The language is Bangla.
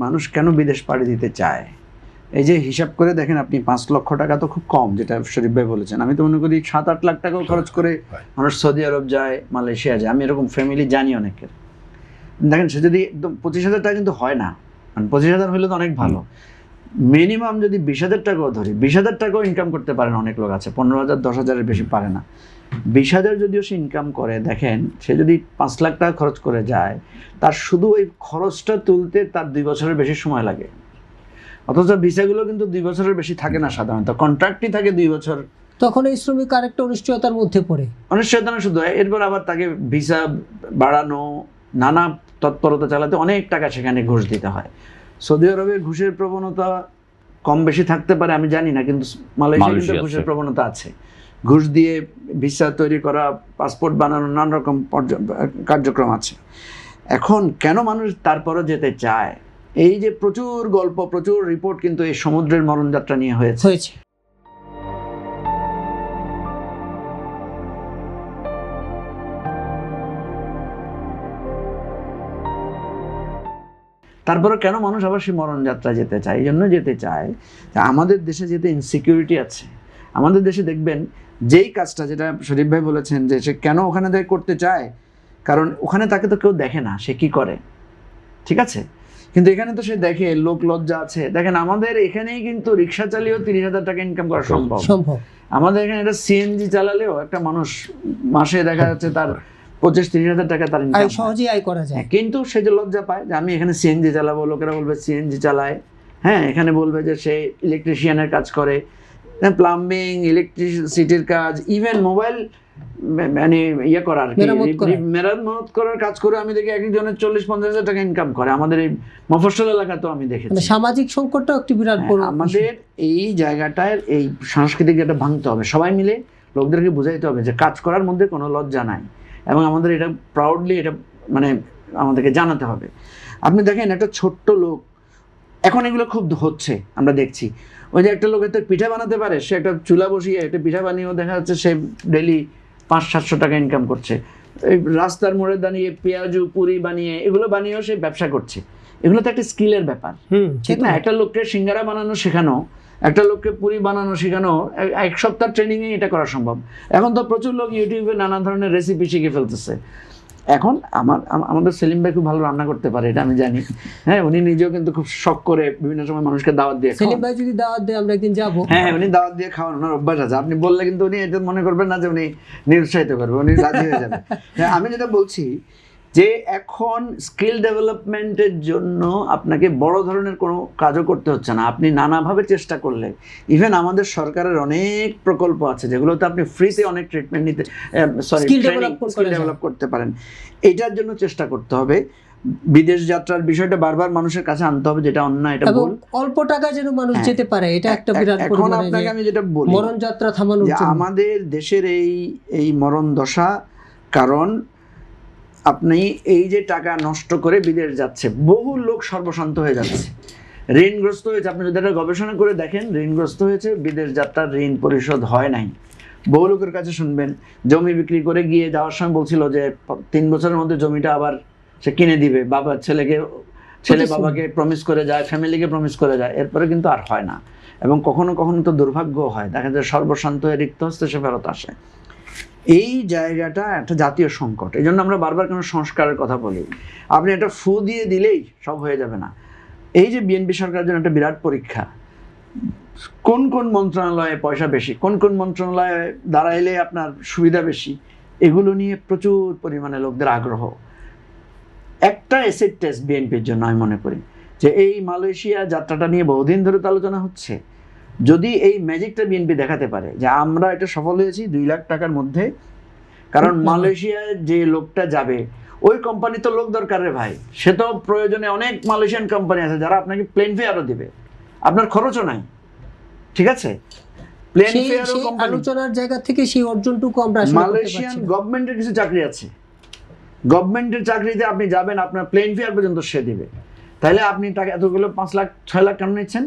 মানুষ কেন বিদেশ পাড়ি দিতে চায়, এই যে হিসাব করে দেখেন আপনি 5 লক্ষ টাকা তো খুব কম, যেটা শরীফ ভাই বলেছেন। আমি তো মনে করি 7-8 লাখ টাকাও খরচ করে মানুষ সৌদি আরব যায়, মালয়েশিয়া যায়। আমি এরকম ফ্যামিলি জানি অনেকের। দেখেন সে যদি একদম 25,000 টাকা কিন্তু হয় না, মানে 25,000 হলে তো অনেক ভালো। মিনিমাম যদি 20,000 টাকাও ধরি, 20,000 টাকাও ইনকাম করতে পারেন অনেক লোক আছে, 15,000 10,000-এর বেশি পারে না। 20,000 যদিও সে ইনকাম করে, দেখেন সে যদি 5 লাখ টাকা খরচ করে যায়, তার শুধু ওই খরচটা তুলতে তার 2 বছরের বেশি সময় লাগে। অথচ ভিসাগুলো কিন্তু 2 বছরের বেশি থাকে না, সাধারণত কন্ট্রাক্টই থাকে 2 বছর। তখন এই শ্রমিক আরেকটা অনিশ্চয়তার মধ্যে পড়ে, অনিশ্চয়তা না শুধু, এরপর আবার তাকে ভিসা বাড়ানো, নানা তৎপরতা চালাতে অনেক টাকা সেখানে ঘুষ দিতে হয়। সৌদি আরবে ঘুষের প্রবণতা কম বেশি থাকতে পারে আমি জানি না, কিন্তু মালয়েশিয়ায় কিন্তু ঘুষের প্রবণতা আছে। ঘুষ দিয়ে ভিসা তৈরি করা, পাসপোর্ট বানানো, নানা রকম কার্যক্রম আছে। এখন কেন মানুষ তারপরও যেতে চায়? এই যে প্রচুর গল্প, প্রচুর রিপোর্ট কিন্তু এই সমুদ্রের মরণযাত্রা নিয়ে হয়েছে। তারপরে কেন মানুষ আবার সেই মরণযাত্রা যেতে চায়? এই জন্য যেতে চায় আমাদের দেশে যেতে ইনসিকিউরিটি আছে। আমাদের দেশে দেখবেন যেই কাজটা, যেটা শরীফ ভাই বলেছেন যে সে কেন ওখানে করতে চায়, কারণ ওখানে তাকে তো কেউ দেখে না সে কি করে, ঠিক আছে? কিন্তু এখানে তো সে দেখে, লোক লজ্জা আছে। দেখেন আমাদের এখানেই কিন্তু রিক্সা চালিয়েও 30,000 টাকা ইনকাম করা সম্ভব। আমাদের এখানে একটা সিএনজি চালালেও একটা মানুষ মাসে দেখা যাচ্ছে তার 25-30,000 টাকা তার ইনকাম সহজেই আয় করা যায়। কিন্তু সে যে লজ্জা পায় যে আমি এখানে সিএনজি চালাবো, লোকেরা বলবে সিএনজি চালায়, হ্যাঁ, এখানে বলবে যে সে ইলেকট্রিশিয়ানের কাজ করে, প্লাম্বিং, ইলেকট্রিসিটির কাজ, ইভেন মোবাইল মানে ইয়ে করার, মেরামত করার কাজ করে আমি দেখি একজনের 40-50,000 টাকা ইনকাম করে। আমাদের এই মফস্বল এলাকাতেও আমি দেখেছি। সামাজিক সংকটটাও একটি বিরাট বড়। আমাদের এই জায়গাটায় এই সাংস্কৃতিক যেটা ভাঙতে হবে, সবাই মিলে লোকদেরকে বুঝাইতে হবে যে কাজ করার মধ্যে কোনো লজ্জা নাই, এবং আমাদের এটা প্রাউডলি এটা মানে আমাদেরকে জানাতে হবে। আপনি দেখেন একটা ছোট্ট লোক, এখন এগুলো খুব হচ্ছে, আমরা দেখছি। ওই যে একটা লোক এত পিঠা বানাতে পারে, সে একটা চুলা বসিয়ে একটা পিঠা বানিয়েও দেখা যাচ্ছে সে ডেইলি 500-700 টাকা ইনকাম করছে। এই রাস্তার মোড়ে দাঁড়িয়ে পেঁয়াজু পুরি বানিয়ে, এগুলো বানিয়েও সে ব্যবসা করছে। এগুলো তো একটা স্কিলের ব্যাপার, ঠিক না? একটা লোককে সিঙ্গারা বানানো শেখানো, একটা লোককে পুরি বানানো শেখানো, 1 সপ্তাহ ট্রেনিংয়ে এটা করা সম্ভব। এখন তো প্রচুর লোক ইউটিউবে নানা ধরনের রেসিপি শিখে ফেলতেছে। এখন আমাদের সেলিম ভাই খুব ভালো রান্না করতে পারে, এটা আমি জানি। হ্যাঁ, উনি নিজেও কিন্তু খুব শখ করে বিভিন্ন সময় মানুষকে দাওয়াত দিয়ে। সেলিম ভাই যদি দাওয়াত দেয় আমরা একদিন যাবো। হ্যাঁ, উনি দাওয়াত দিয়ে খাওয়ানোর অভ্যাস আছে। আপনি বললে কিন্তু উনি এটা মনে করবেন না যে উনি নিরুৎসাহিত করবে, উনি রাজি হয়ে যাবে। আমি যেটা বলছি যে এখন স্কিল ডেভেলপমেন্টের জন্য আপনাকে বড় ধরনের কোনো কাজও করতে হচ্ছে না। আপনি নানাভাবে চেষ্টা করলে, ইভেন আমাদের সরকারের অনেক প্রকল্প আছে যেগুলোতে আপনি ফ্রিতে অনেক ট্রিটমেন্ট নিতে, স্কিল ডেভেলপ করতে পারেন। এটার জন্য চেষ্টা করতে হবে। বিদেশ যাত্রার বিষয়টা বারবার মানুষের কাছে আনতে হবে, যেটা অন্যায়, এটা ভুল। অল্প টাকা যেন মানুষ যেতে পারে, এটা একটা বিরাট। এখন আপনাকে আমি যেটা বলি, মরণ যাত্রা থামানোর জন্য আমাদের দেশের এই মরণ দশা, কারণ আপনি এই যে টাকা নষ্ট করে বিদেশ যাচ্ছে, বহু লোক সর্বশান্ত হয়ে যাচ্ছে, ঋণগ্রস্ত হয়েছে। আপনি যদি একটা গবেষণা করে দেখেন, ঋণগ্রস্ত হয়েছে, বিদেশ যাত্রার ঋণ পরিশোধ হয় নাই। বহু লোকের কাছে শুনবেন জমি বিক্রি করে গিয়ে যাওয়ার সময় বলছিল যে 3 বছরের মধ্যে জমিটা আবার সে কিনে দিবে, ছেলে বাবাকে প্রমিস করে যায়, ফ্যামিলিকে প্রমিস করে যায়, এরপরে কিন্তু আর হয় না। এবং কখনো কখনো তো দুর্ভাগ্য হয়, দেখা যায় সর্বশান্ত হয়ে রিক্ত হস্তে সে ফেরত আসে। এই জায়গাটা একটা জাতীয় সংকট। এই জন্য আমরা বারবার কোনো সংস্কারের কথা বলি। আপনি একটা ফু দিয়ে দিলেই সব হয়ে যাবে না। এই যে বিএনপি সরকারের জন্য একটা বিরাট পরীক্ষা, কোন কোন মন্ত্রণালয়ে পয়সা বেশি, কোন কোন মন্ত্রণালয়ে দাঁড়াইলে আপনার সুবিধা বেশি, এগুলো নিয়ে প্রচুর পরিমাণে লোকদের আগ্রহ। একটা অ্যাসেট টেস্ট বিএনপির জন্য আমি মনে করি যে এই মালয়েশিয়া যাত্রাটা নিয়ে বহুদিন ধরে তো আলোচনা হচ্ছে। যদি এই ম্যাজিকটা বিএনপি দেখাতে পারে যে আমরা এটা সফল হয়েছি 2 লাখ টাকার মধ্যে, কারণ মালয়েশিয়ায় যে লোকটা যাবে ওই কোম্পানি তো লোক দরকার রে ভাই, সে তো প্রয়োজনে অনেক মালয়েশিয়ান কোম্পানি আছে যারা আপনাকে প্লেন ফেয়ারও দিবে, আপনার খরচও নাই, ঠিক আছে? প্লেন ফেয়ারও কোম্পানি, আলোচনার জায়গা থেকে সেই অর্জনটুকু আমরা মালয়েশিয়ান গভর্নমেন্টের কিছু চাকরি আছে, গভর্নমেন্টের চাকরিতে আপনি যাবেন, আপনার প্লেন ফেয়ার পর্যন্ত সে দিবে। তাহলে আপনি টাকা এতগুলো 5 লাখ 6 লাখ কেন নিচ্ছেন?